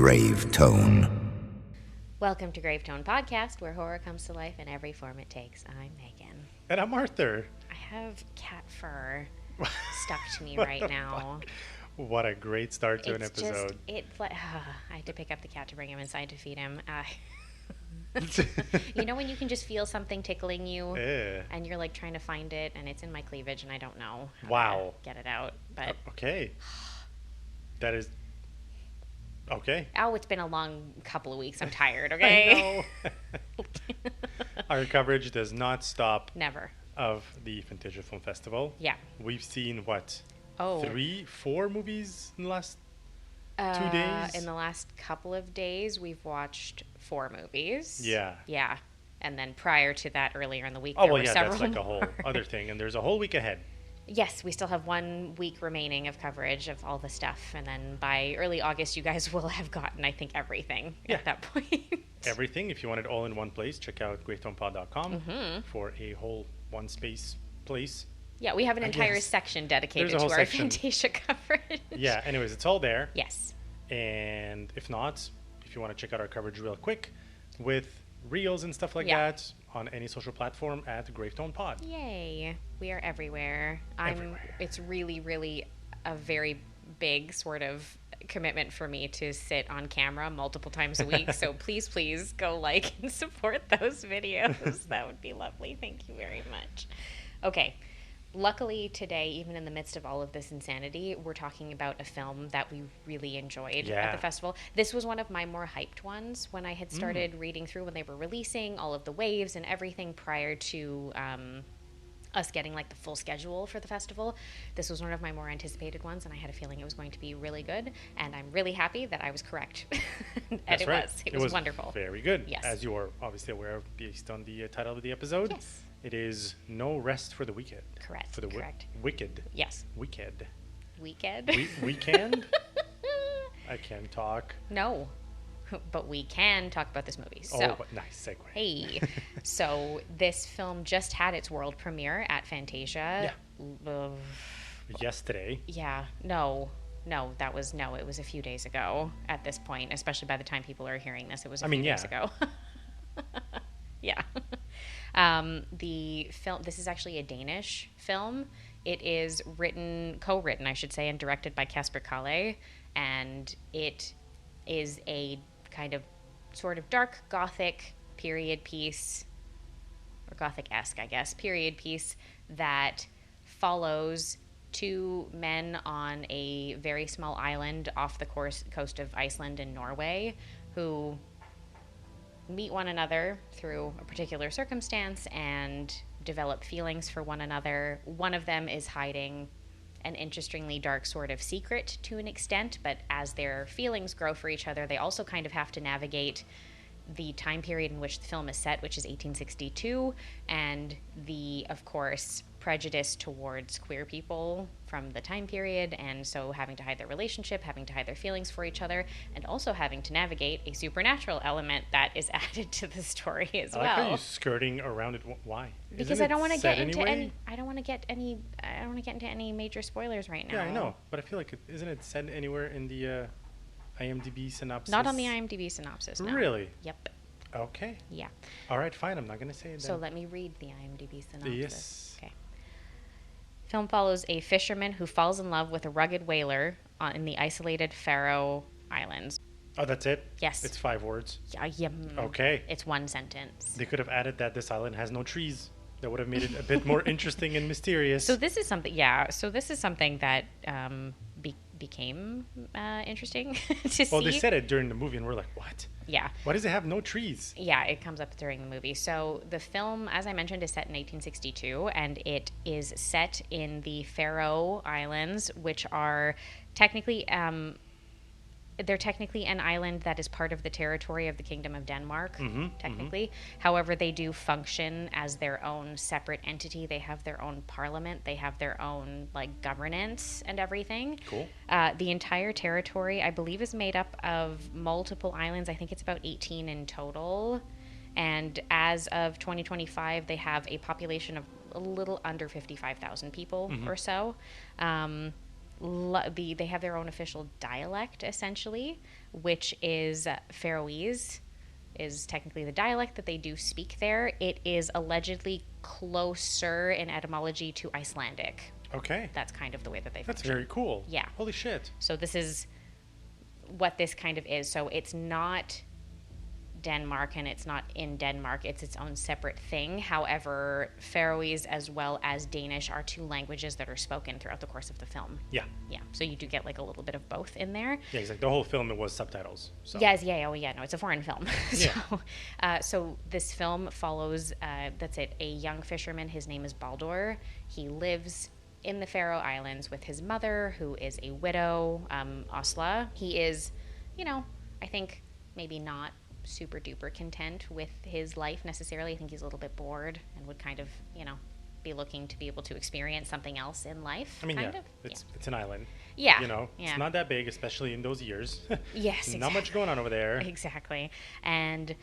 Grave Tone. Welcome to Grave Tone Podcast, where horror comes to life in every form it takes. I'm Megan. And I'm Arthur. I have cat fur stuck to me right now. What a great start to an episode. I had to pick up the cat to bring him inside to feed him. You know when you can just feel something tickling you and you're like trying to find it and it's in my cleavage and I don't know how to get it out. But okay. That is okay. Oh, it's been a long couple of weeks. I'm tired, okay? I know. Our coverage does not stop. Never. Of the Fantasia Film Festival. Yeah. We've seen what? 4 movies in the last 2 days? In the last couple of days, we've watched 4 movies. Yeah. Yeah. And then prior to that, earlier in the week, there were several that's like more. a whole other thing. And there's a whole week ahead. Yes, we still have 1 week remaining of coverage of all the stuff. And then by early August, you guys will have gotten, I think, everything at that point. Everything. If you want it all in one place, check out greattonepod.com for a whole one-space place. Yeah, we have an entire section dedicated to our Fantasia coverage. Yeah, anyways, it's all there. Yes. And if not, if you want to check out our coverage real quick with reels and stuff like that on any social platform at Gravetone Pod. Yay. We are everywhere. Everywhere. It's really, really a very big sort of commitment for me to sit on camera multiple times a week. So please go like and support those videos. That would be lovely. Thank you very much. Okay. Luckily today, even in the midst of all of this insanity, we're talking about a film that we really enjoyed at the festival. This was one of my more hyped ones when I had started reading through when they were releasing all of the waves and everything prior to us getting like the full schedule for the festival. This was one of my more anticipated ones, and I had a feeling it was going to be really good, and I'm really happy that I was correct. And That's right. It was wonderful. Very good. Yes. As you are obviously aware of based on the title of the episode. Yes. It is No Rest for the Wicked. Correct. For the wicked. Yes. Wicked. Weekend? Weekend? I can't talk. No. But we can talk about this movie. But nice segue. Hey. So this film just had its world premiere at Fantasia. Yeah. Yesterday. Yeah. No, it was a few days ago at this point, especially by the time people are hearing this. It was a few days ago. Yeah. The film, this is actually a Danish film. It is co-written, I should say, and directed by Kasper Kalle, and it is a kind of sort of dark gothic period piece, or gothic-esque, I guess, period piece that follows 2 men on a very small island off the coast of Iceland and Norway who meet one another through a particular circumstance and develop feelings for one another. One of them is hiding an interestingly dark sort of secret to an extent, but as their feelings grow for each other, they also kind of have to navigate the time period in which the film is set, which is 1862, and the, of course, prejudice towards queer people from the time period, and so having to hide their relationship, having to hide their feelings for each other, and also having to navigate a supernatural element that is added to the story as well. I like how you're skirting around it. Why? Because I don't want to get into any major spoilers right now. Yeah, I know, but I feel like isn't it said anywhere in the IMDb synopsis? Not on the IMDb synopsis, no. Really? Yep. Okay. Yeah. All right, fine. I'm not going to say it then. So let me read the IMDb synopsis. Yes. Okay. Film follows a fisherman who falls in love with a rugged whaler in the isolated Faroe Islands. Oh, that's it? Yes. It's 5 words? Yeah. Okay. It's 1 sentence. They could have added that this island has no trees. That would have made it a bit more interesting and mysterious. So this is something, that became interesting to see. Well, they said it during the movie, and we're like, what? Yeah. Why does it have no trees? Yeah, it comes up during the movie. So the film, as I mentioned, is set in 1862, and it is set in the Faroe Islands, which are technically they're technically an island that is part of the territory of the Kingdom of Denmark, technically. Mm-hmm. However, they do function as their own separate entity. They have their own parliament. They have their own, governance and everything. Cool. The entire territory, I believe, is made up of multiple islands. I think it's about 18 in total. And as of 2025, they have a population of a little under 55,000 people or so. they have their own official dialect, essentially, which is Faroese, is technically the dialect that they do speak there. It is allegedly closer in etymology to Icelandic. Okay. That's kind of the way that they That's function. very cool. Yeah. Holy shit. So this is what this kind of is. So it's not Denmark and it's not in Denmark. It's its own separate thing. However, Faroese as well as Danish are two languages that are spoken throughout the course of the film. Yeah. Yeah. So you do get like a little bit of both in there. Yeah, exactly. The whole film, it was subtitles. So. Yes, yeah, oh yeah, no, it's a foreign film. Yeah. So this film follows, that's it, a young fisherman. His name is Baldur. He lives in the Faroe Islands with his mother, who is a widow, Asla. He is, I think maybe not super duper content with his life necessarily. I think he's a little bit bored and would kind of, be looking to be able to experience something else in life. I mean, kind of. It's an island. Yeah. It's not that big, especially in those years. Yes, exactly. Not much going on over there. Exactly. And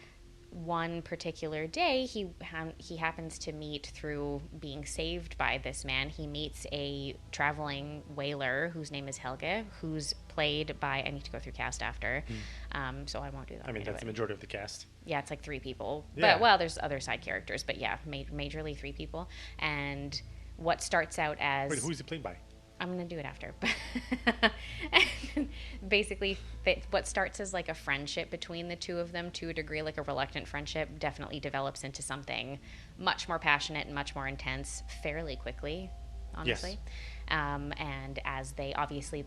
one particular day, he happens to meet, through being saved by this man, he meets a traveling whaler whose name is Helge, who's played by, I need to go through cast after, so I won't do that. I mean, that's the majority of the cast. Yeah, it's like 3 people. Yeah. But, well, there's other side characters, but yeah, majorly 3 people. And what starts out as... Wait, who's it played by? I'm going to do it after. Basically, what starts as like a friendship between the two of them, to a degree, like a reluctant friendship, definitely develops into something much more passionate and much more intense fairly quickly, honestly. Yes. And as they, obviously,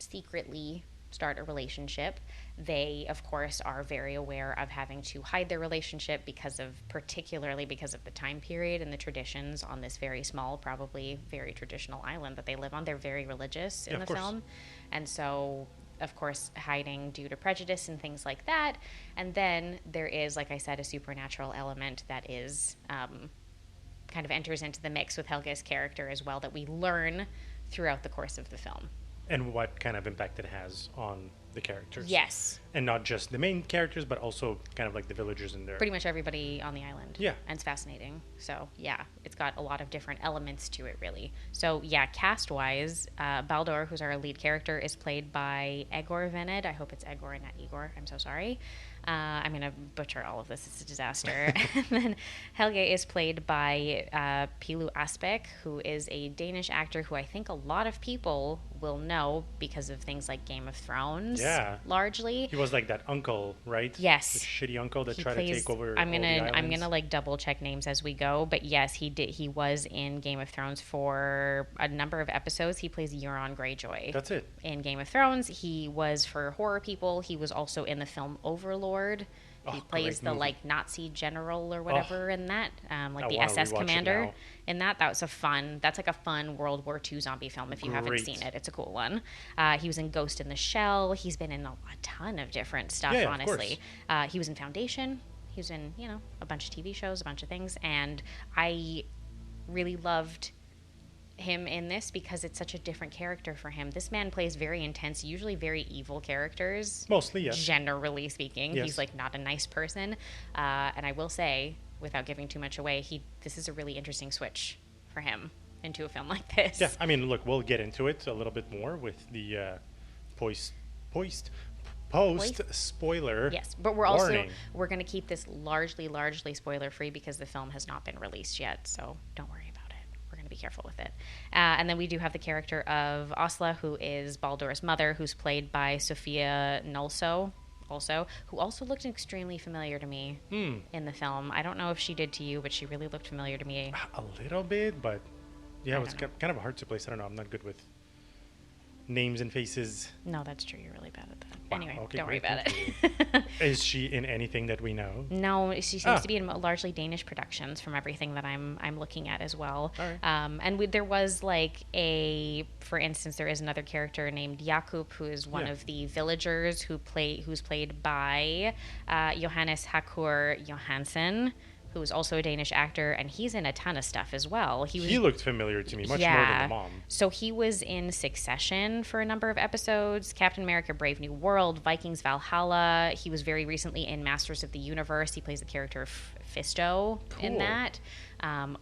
secretly start a relationship, they, of course, are very aware of having to hide their relationship particularly because of the time period and the traditions on this very small, probably very traditional island that they live on. They're very religious in the film. And so, of course, hiding due to prejudice and things like that. And then there is, like I said, a supernatural element that is kind of enters into the mix with Helge's character as well, that we learn throughout the course of the film. And what kind of impact it has on the characters. Yes. And not just the main characters, but also kind of like the villagers in there. Pretty much everybody on the island. Yeah. And it's fascinating. So, yeah, it's got a lot of different elements to it, really. So, yeah, cast-wise, Baldur, who's our lead character, is played by Egor Venned. I hope it's Egor and not Igor. I'm so sorry. I'm going to butcher all of this. It's a disaster. And then Helge is played by Pilou Asbaek, who is a Danish actor who I think a lot of people will know because of things like Game of Thrones. Yeah. Largely. He was like that uncle, right? Yes. The shitty uncle that tried to take over I'm gonna like double check names as we go, but yes, he did. He was in Game of Thrones for a number of episodes. He plays Euron Greyjoy. That's it. In Game of Thrones, he was, for horror people, he was also in the film Overlord. He plays the like Nazi general or whatever in that, like the SS commander in that. That's like a fun World War II zombie film if you haven't seen it. It's a cool one. He was in Ghost in the Shell. He's been in a ton of different stuff, honestly. He was in Foundation. He was in, a bunch of TV shows, a bunch of things. And I really loved him in this because it's such a different character for him. This man plays very intense, usually very evil characters. Mostly, yes. Generally speaking. Yes. He's like not a nice person. And I will say, without giving too much away, this is a really interesting switch for him into a film like this. Yeah, I mean, look, we'll get into it a little bit more with the post spoiler. Yes, but we're warning. We're going to keep this largely spoiler free because the film has not been released yet, so don't worry about it. We're going to be careful with it. And then we do have the character of Asla, who is Baldur's mother, who's played by Sophia Nolso, who also looked extremely familiar to me in the film. I don't know if she did to you, but she really looked familiar to me. A little bit, but yeah, it was kind of hard to place. I don't know. I'm not good with names and faces. No, that's true. You're really bad at that. Wow, Anyway, okay, don't worry great, about it. Is she in anything that we know? No, she seems to be in largely Danish productions from everything that I'm looking at as well. All right. And there was for instance, there is another character named Jakob, who is one of the villagers who's played by Johannes Hakur Johansen, who is also a Danish actor, and he's in a ton of stuff as well. He looked familiar to me, much more than the mom. So he was in Succession for a number of episodes, Captain America Brave New World, Vikings Valhalla. He was very recently in Masters of the Universe. He plays the character of Fisto in that.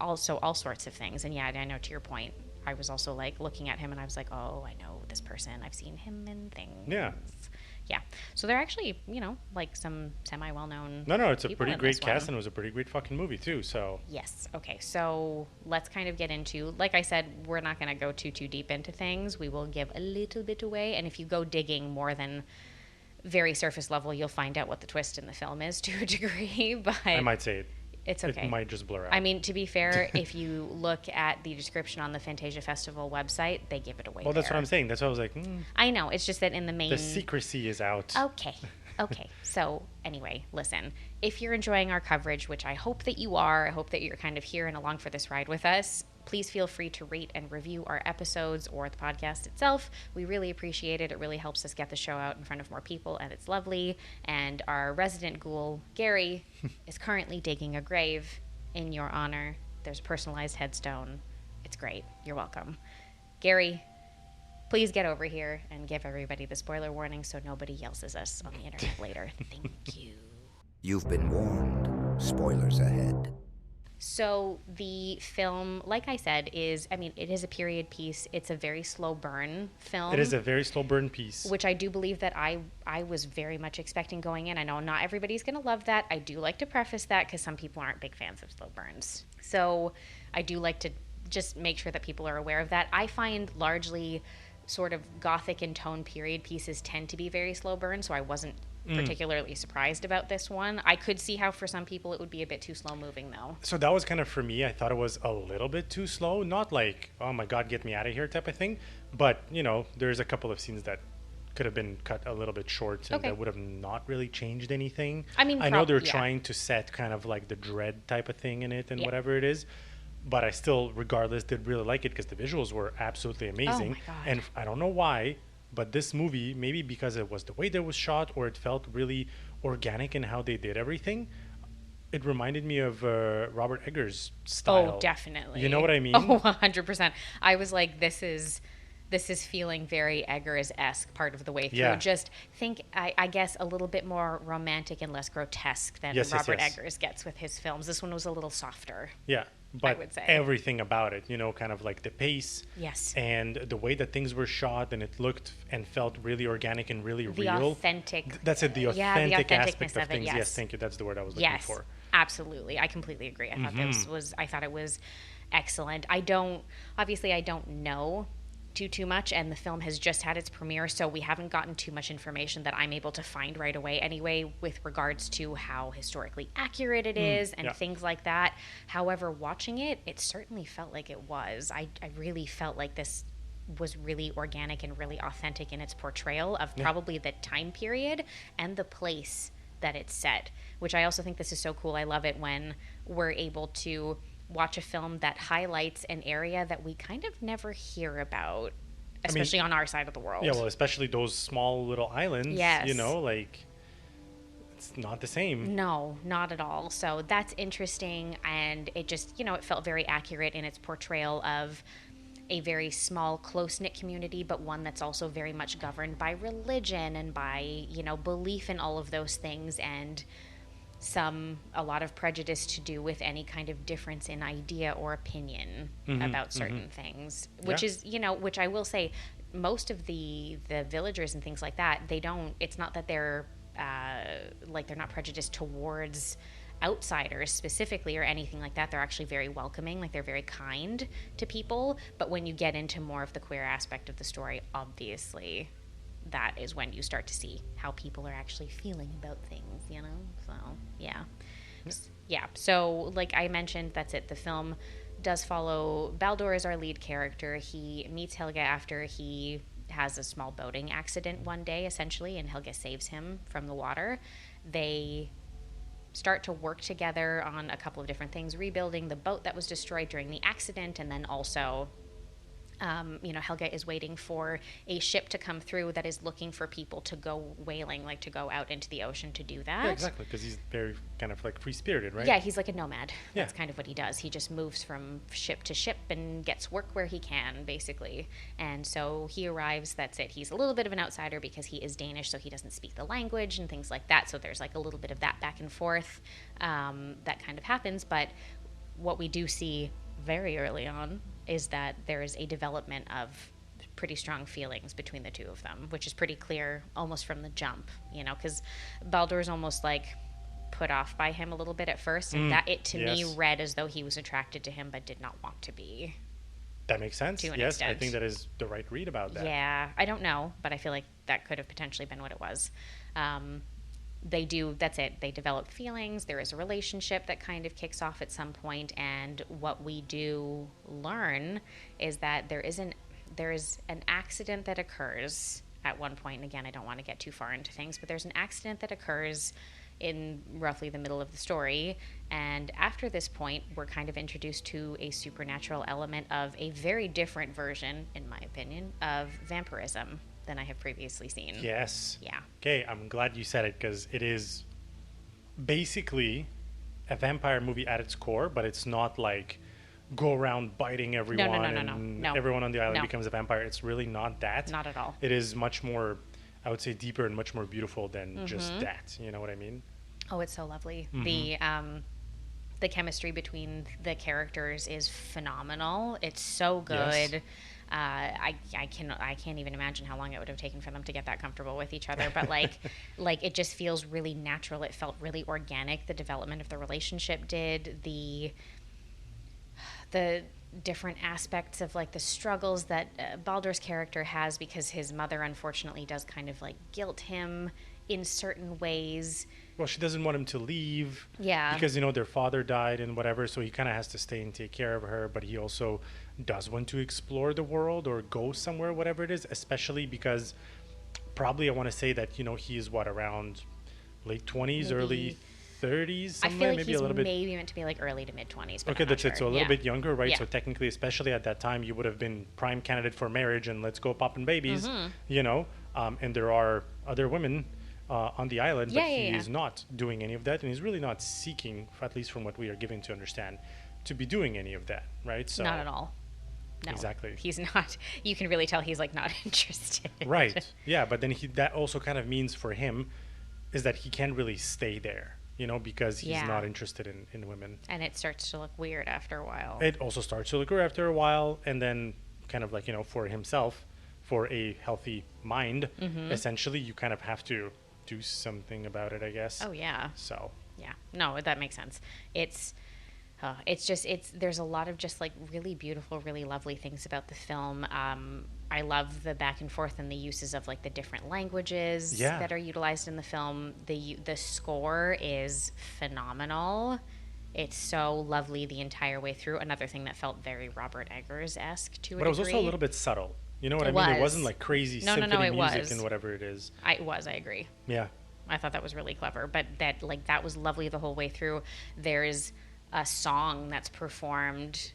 Also all sorts of things. And yeah, I know, to your point, I was also like looking at him and I was like, oh, I know this person. I've seen him in things. Yeah. Yeah. So they're actually, like some semi-well-known No, it's a people pretty in great this cast, one. and it was a pretty great fucking movie too. So Yes. Okay. So let's kind of get into, like I said, we're not going to go too deep into things. We will give a little bit away. And if you go digging more than very surface level, you'll find out what the twist in the film is to a degree. But I might say it. It's okay. It might just blur out. I mean, to be fair, if you look at the description on the Fantasia Festival website, they give it away. Well, that's what I'm saying. That's why I was like, I know. It's just that in the main... the secrecy is out. Okay. So anyway, listen, if you're enjoying our coverage, which I hope that you are, I hope that you're kind of here and along for this ride with us, please feel free to rate and review our episodes or the podcast itself. We really appreciate it. It really helps us get the show out in front of more people, and it's lovely. And our resident ghoul, Gary, is currently digging a grave in your honor. There's a personalized headstone. It's great. You're welcome. Gary, please get over here and give everybody the spoiler warning so nobody yells at us on the internet later. Thank you. You've been warned. Spoilers ahead. So the film, like I said, it is a period piece. It's a very slow burn film. It is a very slow burn piece. Which I do believe that I was very much expecting going in. I know not everybody's going to love that. I do like to preface that because some people aren't big fans of slow burns. So I do like to just make sure that people are aware of that. I find largely sort of gothic in tone period pieces tend to be very slow burn, so I wasn't particularly surprised about this one. I could see how for some people it would be a bit too slow moving though. So that was kind of for me. I thought it was a little bit too slow. Not like, oh my God, get me out of here type of thing. But, there's a couple of scenes that could have been cut a little bit short and that would have not really changed anything. I mean, I know they're trying to set kind of like the dread type of thing in it and whatever it is. But I still, regardless, did really like it because the visuals were absolutely amazing. Oh my God. And I don't know why, but this movie, maybe because it was the way that it was shot or it felt really organic in how they did everything, it reminded me of Robert Eggers' style. Oh, definitely. You know what I mean? Oh, 100%. I was like, this is feeling very Eggers-esque part of the way through. Yeah. Just think, I guess, a little bit more romantic and less grotesque than Robert Eggers gets with his films. This one was a little softer. Yeah. But I would say everything about it, kind of like the pace and the way that things were shot, and it looked and felt really organic and really real. The authentic. That's it, the authentic aspect of things. Yes. Yes, thank you. That's the word I was looking for. Absolutely. I completely agree. I thought it was excellent. I don't know too much, and the film has just had its premiere, so we haven't gotten too much information that I'm able to find right away anyway with regards to how historically accurate it is and things like that. However, watching it certainly felt like it was. I really felt like this was really organic and really authentic in its portrayal of probably the time period and the place that it's set, which I also think this is so cool. I love it when we're able to watch a film that highlights an area that we kind of never hear about, especially on our side of the world. Yeah, well, especially those small little islands. Yes. It's not the same. No, not at all. So that's interesting, and it just, it felt very accurate in its portrayal of a very small, close-knit community, but one that's also very much governed by religion and by, belief in all of those things, and a lot of prejudice to do with any kind of difference in idea or opinion about certain things, which is, which I will say, most of the villagers and things like that, it's not that they're they're not prejudiced towards outsiders specifically or anything like that. They're actually very welcoming, like they're very kind to people. But when you get into more of the queer aspect of the story, obviously that is when you start to see how people are actually feeling about things, So, yeah. So, like I mentioned, that's it. The film does follow Baldur as our lead character. He meets Helge after he has a small boating accident one day, essentially, and Helge saves him from the water. They start to work together on a couple of different things, rebuilding the boat that was destroyed during the accident, and then also Helge is waiting for a ship to come through that is looking for people to go whaling, like to go out into the ocean to do that. Yeah, exactly, because he's very kind of like free-spirited, right? Yeah, he's like a nomad. Yeah. That's kind of what he does. He just moves from ship to ship and gets work where he can, basically. And so he arrives, that's it. He's a little bit of an outsider because he is Danish, so he doesn't speak the language and things like that. So there's like a little bit of that back and forth that kind of happens. But what we do see very early on is that there is a development of pretty strong feelings between the two of them, which is pretty clear almost from the jump, you know, because Baldur's almost like put off by him a little bit at first, and that it to me read as though he was attracted to him but did not want to be. That makes sense. To an yes, extent. I think that is the right read about that. Yeah, I don't know, but I feel like that could have potentially been what it was. That's it. They develop feelings. There is a relationship that kind of kicks off at some point, and what we do learn is that there is an accident that occurs at one point. And again, I don't want to get too far into things, but there's an accident that occurs in roughly the middle of the story, and after this point we're kind of introduced to a supernatural element of a very different version, in my opinion, of vampirism than I have previously seen. Yes. Yeah. Okay, I'm glad you said it, because it is basically a vampire movie at its core, but it's not like go around biting everyone and everyone on the island becomes a vampire. It's really not that. Not at all. It is much more, I would say, deeper and much more beautiful than just that. You know what I mean? Oh, it's so lovely. The chemistry between the characters is phenomenal. It's so good. Yes. I can't even imagine how long it would have taken for them to get that comfortable with each other. But like it just feels really natural. It felt really organic. The development of the relationship did. The different aspects of like the struggles that Baldur's character has, because his mother unfortunately does kind of like guilt him in certain ways. Well, she doesn't want him to leave. Yeah. Because, you know, their father died and whatever, so he kind of has to stay and take care of her, but he also does want to explore the world or go somewhere, whatever it is, especially because probably I want to say that, you know, he is around late 20s, early 30s, I feel like maybe he's a little bit. maybe meant to be like early to mid 20s. Okay, that's it. So a little bit younger, right? Yeah. So technically, especially at that time, you would have been prime candidate for marriage and let's go popping babies, you know. And there are other women on the island, but he is not doing any of that, and he's really not seeking, at least from what we are given to understand, to be doing any of that, right? So not at all. No, exactly. He's not. You can really tell he's like not interested. Right. Yeah, but then that also kind of means for him is that he can't really stay there, you know, because he's not interested in women. And it starts to look weird after a while. It also starts to look weird after a while, and then kind of like, you know, for himself, for a healthy mind, essentially, you kind of have to do something about it, I guess. Oh, yeah. So. Yeah. No, that makes sense. It's there's a lot of just like really beautiful, really lovely things about the film. I love the back and forth and the uses of like the different languages that are utilized in the film. The score is phenomenal. It's so lovely the entire way through. Another thing that felt very Robert Eggers-esque to a degree. But it was also a little bit subtle. You know what I mean? It wasn't like crazy symphony music and whatever it is. I agree. Yeah. I thought that was really clever, but that was lovely the whole way through. There's a song that's performed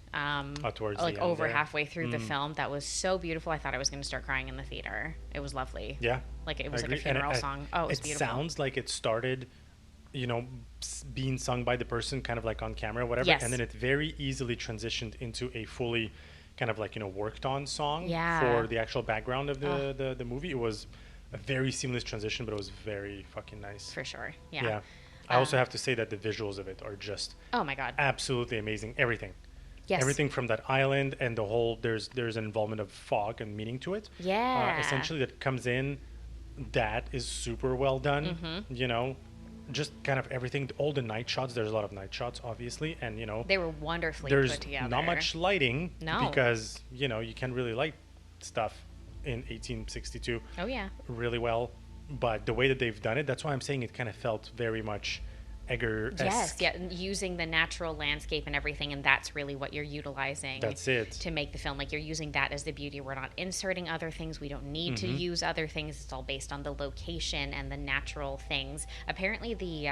towards like the over end halfway through the film that was so beautiful. I thought I was going to start crying in the theater. It was lovely. Yeah. Like it was like a funeral song. Oh, it was beautiful. It sounds like it started, you know, being sung by the person kind of like on camera or whatever. Yes. And then it very easily transitioned into a fully kind of like, you know, worked on song for the actual background of the movie. It was a very seamless transition, but it was very fucking nice. For sure. Yeah. I also have to say that the visuals of it are just oh my god, absolutely amazing. Everything. Yes. Everything from that island and the whole there's an involvement of fog and meaning to it. Yeah. Essentially that comes in, that is super well done. You know, just kind of everything, all the night shots. There's a lot of night shots, obviously, and you know they were wonderfully put together. There's not much lighting No. because you know you can't really light stuff in 1862. Oh yeah. Really well, but the way that they've done it, that's why I'm saying it kind of felt very much Egger-esque. Yes, yeah, using the natural landscape and everything, and that's really what you're utilizing. That's it. To make the film. Like you're using that as the beauty. We're not inserting other things. We don't need to use other things. It's all based on the location and the natural things. Apparently, the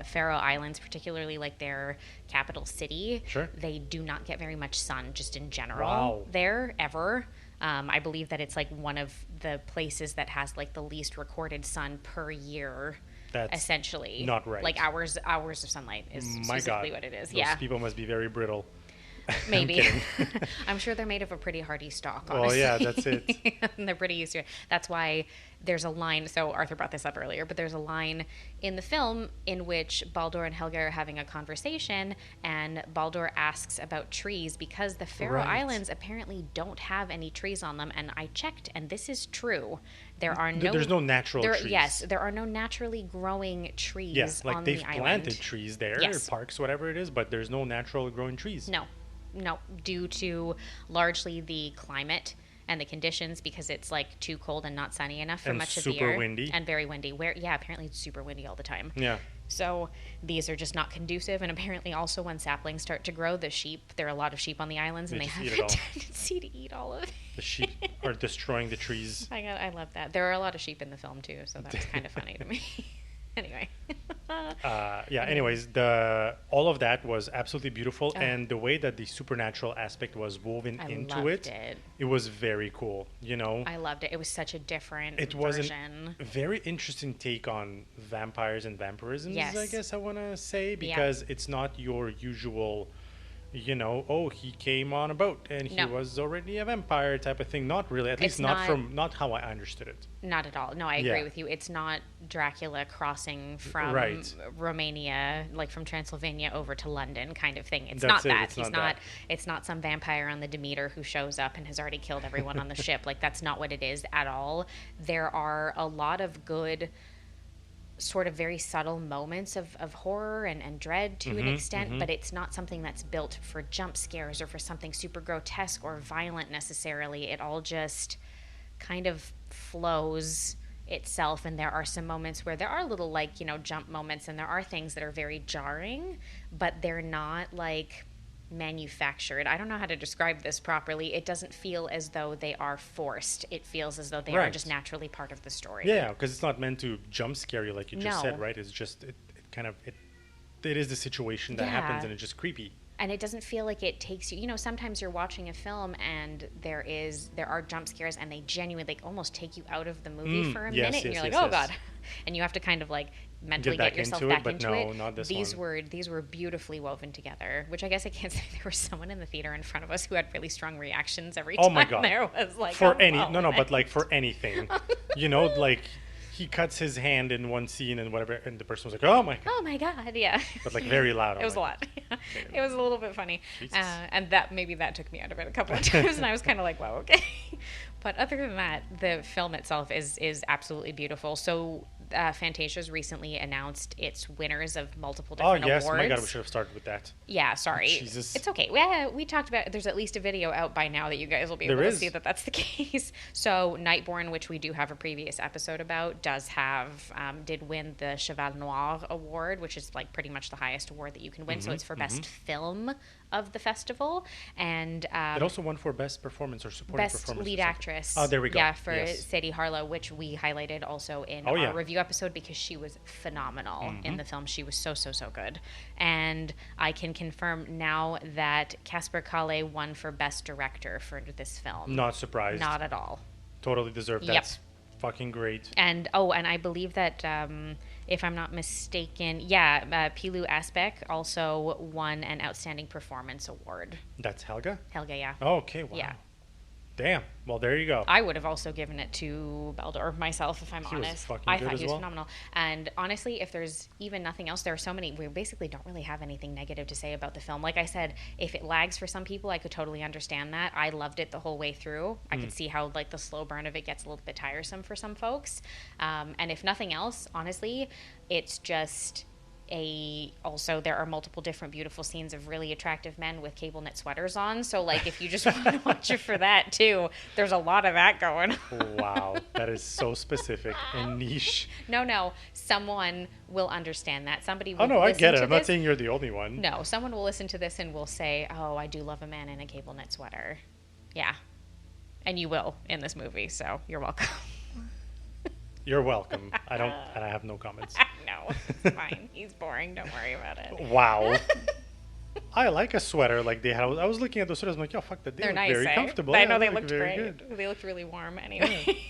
Faroe Islands, particularly like their capital city, they do not get very much sun, just in general. There ever. I believe that it's like one of the places that has like the least recorded sun per year. That's essentially not right. Like hours of sunlight is specifically what it is. Those people must be very brittle. Maybe. I'm I'm sure they're made of a pretty hardy stock, Well, honestly. yeah, that's it. And they're pretty used to it. That's why there's a line. So Arthur brought this up earlier, but there's a line in the film in which Baldur and Helge are having a conversation, and Baldur asks about trees because the Faroe Right. Islands apparently don't have any trees on them. And I checked, and this is true. There are There's no natural trees. Yes, there are no naturally growing trees Yes, like on they've the island. planted trees there, Yes. parks, whatever it is, but there's no natural growing trees. No, due to largely the climate and the conditions, because it's like too cold and not sunny enough for And much of the super year. windy. And very windy. Apparently it's super windy all the time. Yeah. So these are just not conducive. And apparently also when saplings start to grow, there are a lot of sheep on the islands, and They they just have eat a it all. tendency to eat all of it. The sheep are destroying the trees. I love that. There are a lot of sheep in the film too, so that was kind of funny to me. Anyway. Anyways, all of that was absolutely beautiful, and the way that the supernatural aspect was woven into loved it was very cool. I loved it. It was such a different It was version. a very interesting take on vampires and vampirism, Yes. I guess I want to say, because it's not your usual, he came on a boat and he was already a vampire type of thing. Not really, at least not how I understood it. Not at all. No, I agree with you. It's not Dracula crossing from Romania, like from Transylvania over to London kind of thing. It's not that. It's not some vampire on the Demeter who shows up and has already killed everyone on the ship. Like, that's not what it is at all. There are a lot of good sort of very subtle moments of horror and dread to an extent, but it's not something that's built for jump scares or for something super grotesque or violent necessarily. It all just kind of flows itself, and there are some moments where there are little jump moments, and there are things that are very jarring, but they're not like manufactured. I don't know how to describe this properly. It doesn't feel as though they are forced. It feels as though they are just naturally part of the story. Yeah, because it's not meant to jump scare you like you just said, right? It's just it is the situation that happens, and it's just creepy. And it doesn't feel like it takes you. Sometimes you're watching a film and there are jump scares, and they genuinely almost take you out of the movie for a minute, and you're like, oh god, and you have to kind of like mentally get yourself back into it. Not this these one. These were beautifully woven together, which I guess I can't say there was someone in the theater in front of us who had really strong reactions every time. My god, there was like but like for anything, like. He cuts his hand in one scene and whatever, and the person was like, "Oh my god!" Oh my god, yeah. But like very loud. It was a lot. It was a little bit funny, and that took me out of it a couple of times, and I was kind of like, "Wow, okay." But other than that, the film itself is absolutely beautiful. So Fantasia's recently announced its winners of multiple different awards. Oh my god, we should have started with that. Yeah, sorry. Jesus. It's okay. We talked about. There's at least a video out by now that you guys will be able to see that that's the case. So Nightborn, which we do have a previous episode about, did win the Cheval Noir award, which is like pretty much the highest award that you can win. So it's for best film of the festival, and it also won for best performance or supporting best performance. Lead actress. Oh, there we go. Yeah, for Sadie Harlow, which we highlighted also in our review episode because she was phenomenal in the film. She was so good, and I can confirm now that Kasper Kalle won for best director for this film. Not surprised. Not at all. Totally deserved. That's fucking great. And I believe that if I'm not mistaken, Pilou Asbaek also won an outstanding performance award. That's Helge? Helge, yeah. Oh, okay, wow. Yeah. Damn. Well, there you go. I would have also given it to Baldur myself, if I'm honest. I thought he was phenomenal. And honestly, if there's even nothing else, there are so many. We basically don't really have anything negative to say about the film. Like I said, if it lags for some people, I could totally understand that. I loved it the whole way through. I could see how like the slow burn of it gets a little bit tiresome for some folks. And if nothing else, honestly, it's just also there are multiple different beautiful scenes of really attractive men with cable knit sweaters on, so like if you just want to watch it for that too, there's a lot of that going on. Wow, that is so specific and niche. No, someone will understand that. Somebody will I get it. I'm not this. saying you're the only one. No, someone will listen to this and will say, oh, I do love a man in a cable knit sweater. Yeah, and you will in this movie, so you're welcome. You're welcome. I have no comments. No, it's fine. He's boring. Don't worry about it. Wow. I like a sweater like they had. I was looking at those sweaters. I'm like, yo, fuck that. They're look nice, very comfortable. I know they look looked very great. good. They looked really warm anyway.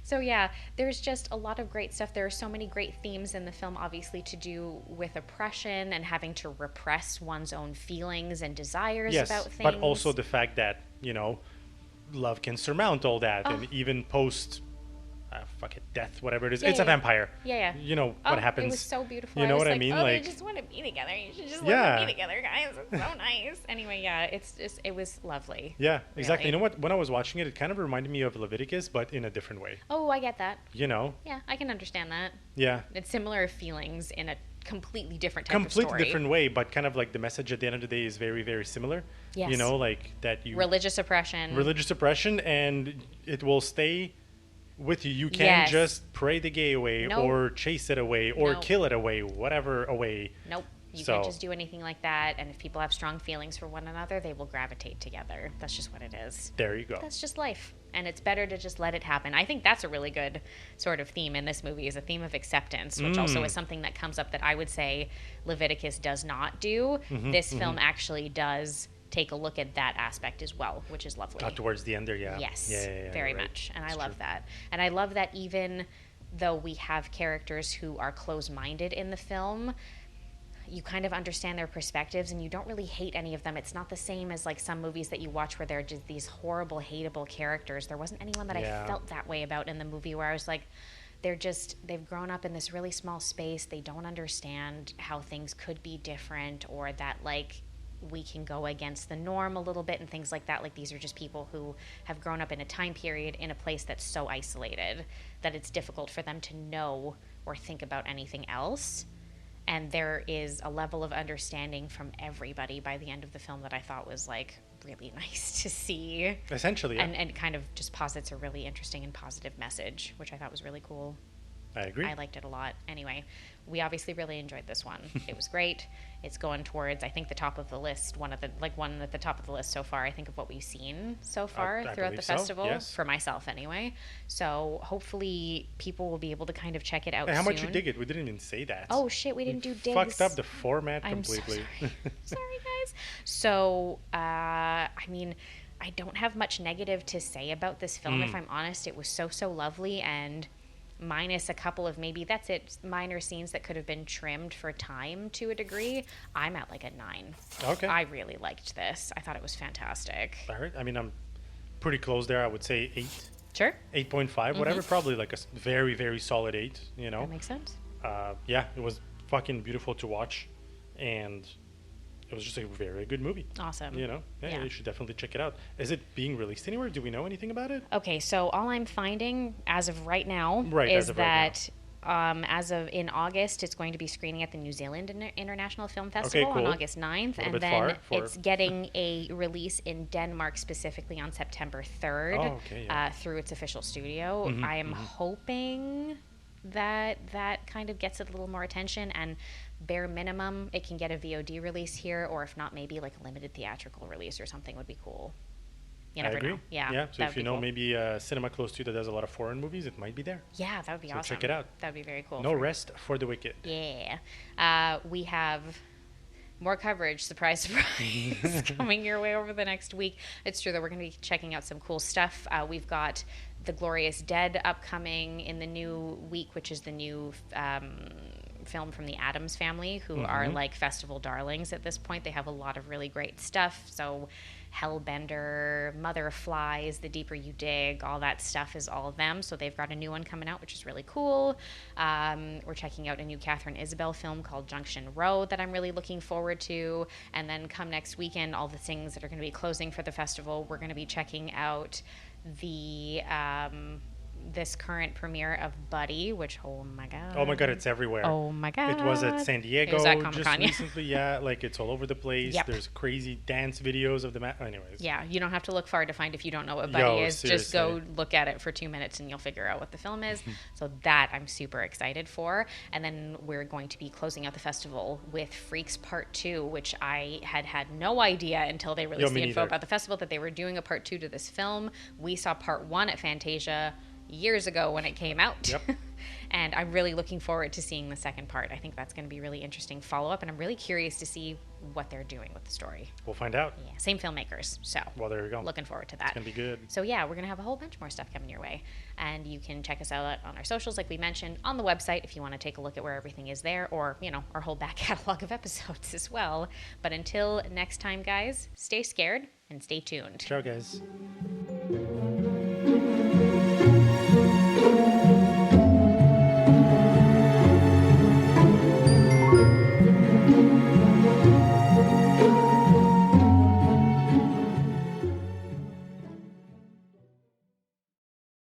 So yeah, there's just a lot of great stuff. There are so many great themes in the film, obviously, to do with oppression and having to repress one's own feelings and desires Yes, about things. but also the fact that, love can surmount all that, and even post fuck it, death, whatever it is. Yeah, It's a yeah. vampire. Yeah. You know what happens. It was so beautiful. You know I was what I like, mean? Oh, Like, they just want to be together. You should just let Yeah. them be together, guys. It's so nice. Anyway, yeah, it was lovely. yeah, exactly. Really. You know what? When I was watching it, it kind of reminded me of Leviticus, but in a different way. Oh, I get that. Yeah, Yeah, I can understand that. it's It's similar feelings in a completely different type completely of story. different way, but kind of like the message at the end of the day is very, very similar. Yes. Like that Religious oppression. religious oppression, and it will stay with you. You can't Yes. just pray the gay away Nope. or chase it away or Nope. kill it away, whatever away. Nope. You So- can't just do anything like that. And if people have strong feelings for one another, they will gravitate together. That's just what it is. There you go. That's just life. And it's better to just let it happen. I think that's a really good sort of theme in this movie, is a theme of acceptance, which also is something that comes up that I would say Leviticus does not do. This film actually does take a look at that aspect as well, which is lovely. Towards the end there, yeah. Yes, Yeah, very you're right. much. And I It's love true. that. And I love that even though we have characters who are close-minded in the film, you kind of understand their perspectives and you don't really hate any of them. It's not the same as like some movies that you watch where they're just these horrible, hateable characters. There wasn't anyone that Yeah. I felt that way about in the movie, where I was like, they've grown up in this really small space. They don't understand how things could be different, or that like we can go against the norm a little bit and things like that. Like, these are just people who have grown up in a time period in a place that's so isolated that it's difficult for them to know or think about anything else. And there is a level of understanding from everybody by the end of the film that I thought was like really nice to see. Essentially, yeah. And kind of just posits a really interesting and positive message, which I thought was really cool. I agree. I liked it a lot. Anyway, we obviously really enjoyed this one. It was great. It's going towards, I think, the top of the list, one at the top of the list so far, I think, of what we've seen so far I throughout the believe so, festival, yes. for myself anyway. So hopefully people will be able to kind of check it out Hey, how soon. much you dig it? We didn't even say that. Oh shit, we didn't do digs. Fucked up the format I'm so completely. sorry. Sorry, guys. So, I mean, I don't have much negative to say about this film, if I'm honest. It was so lovely, and minus a couple of minor scenes that could have been trimmed for time to a degree, I'm at like a 9. Okay. I really liked this. I thought it was fantastic. All right. I mean, I'm pretty close there. I would say 8, Sure. 8.5, whatever. Probably like a very, very solid 8. That makes sense. Yeah, it was fucking beautiful to watch, and it was just a very good movie. Awesome. Yeah, Yeah. you should definitely check it out. Is it being released anywhere? Do we know anything about it? Okay, so all I'm finding as of right now Right, is as of right that as of in August, it's going to be screening at the New Zealand International Film Festival cool. on August 9th, A little and bit then far for- it's getting a release in Denmark specifically on September 3rd Oh, okay, yeah. through its official studio. I am hoping that kind of gets it a little more attention, and bare minimum it can get a VOD release here, or if not, maybe like a limited theatrical release or something would be cool. You I never agree. know. Yeah. Yeah. So that if would you be know cool. maybe a cinema close to you that does a lot of foreign movies, it might be there. Yeah, that would be So awesome. check it out. That would be very cool. No rest for the wicked. Yeah. We have more coverage, surprise, surprise, coming your way over the next week. It's true that we're going to be checking out some cool stuff. We've got The Glorious Dead upcoming in the new week, which is the new film from the Addams Family, who are like festival darlings at this point. They have a lot of really great stuff. So Hellbender, Mother of Flies, The Deeper You Dig, all that stuff is all of them. So they've got a new one coming out, which is really cool. We're checking out a new Catherine Isabel film called Junction Road that I'm really looking forward to. And then come next weekend, all the things that are going to be closing for the festival, we're going to be checking out the this current premiere of Buddy, which, oh my god, it's everywhere. Oh my god, It was at San Diego It was at just Comic-Con, yeah. recently. Yeah, like it's all over the place. Yep. There's crazy dance videos of the anyways. Yeah, you don't have to look far to find if you don't know what Buddy Yo, is. Just go seriously. look at it for 2 minutes and you'll figure out what the film is. So that I'm super excited for. And then we're going to be closing out the festival with Freaks Part 2, which I had no idea until they released me the info neither. about the festival that they were doing a Part 2 to this film. We saw Part 1 at Fantasia years ago when it came out. Yep. And I'm really looking forward to seeing the second part. I think that's going to be really interesting follow-up, and I'm really curious to see what they're doing with the story. We'll find out. Yeah, same filmmakers. So, Well, there you go. looking forward to that. It's going to be good. So, yeah, we're going to have a whole bunch more stuff coming your way. And you can check us out on our socials, like we mentioned, on the website if you want to take a look at where everything is there, or, our whole back catalog of episodes as well. But until next time, guys, stay scared and stay tuned. Ciao, guys.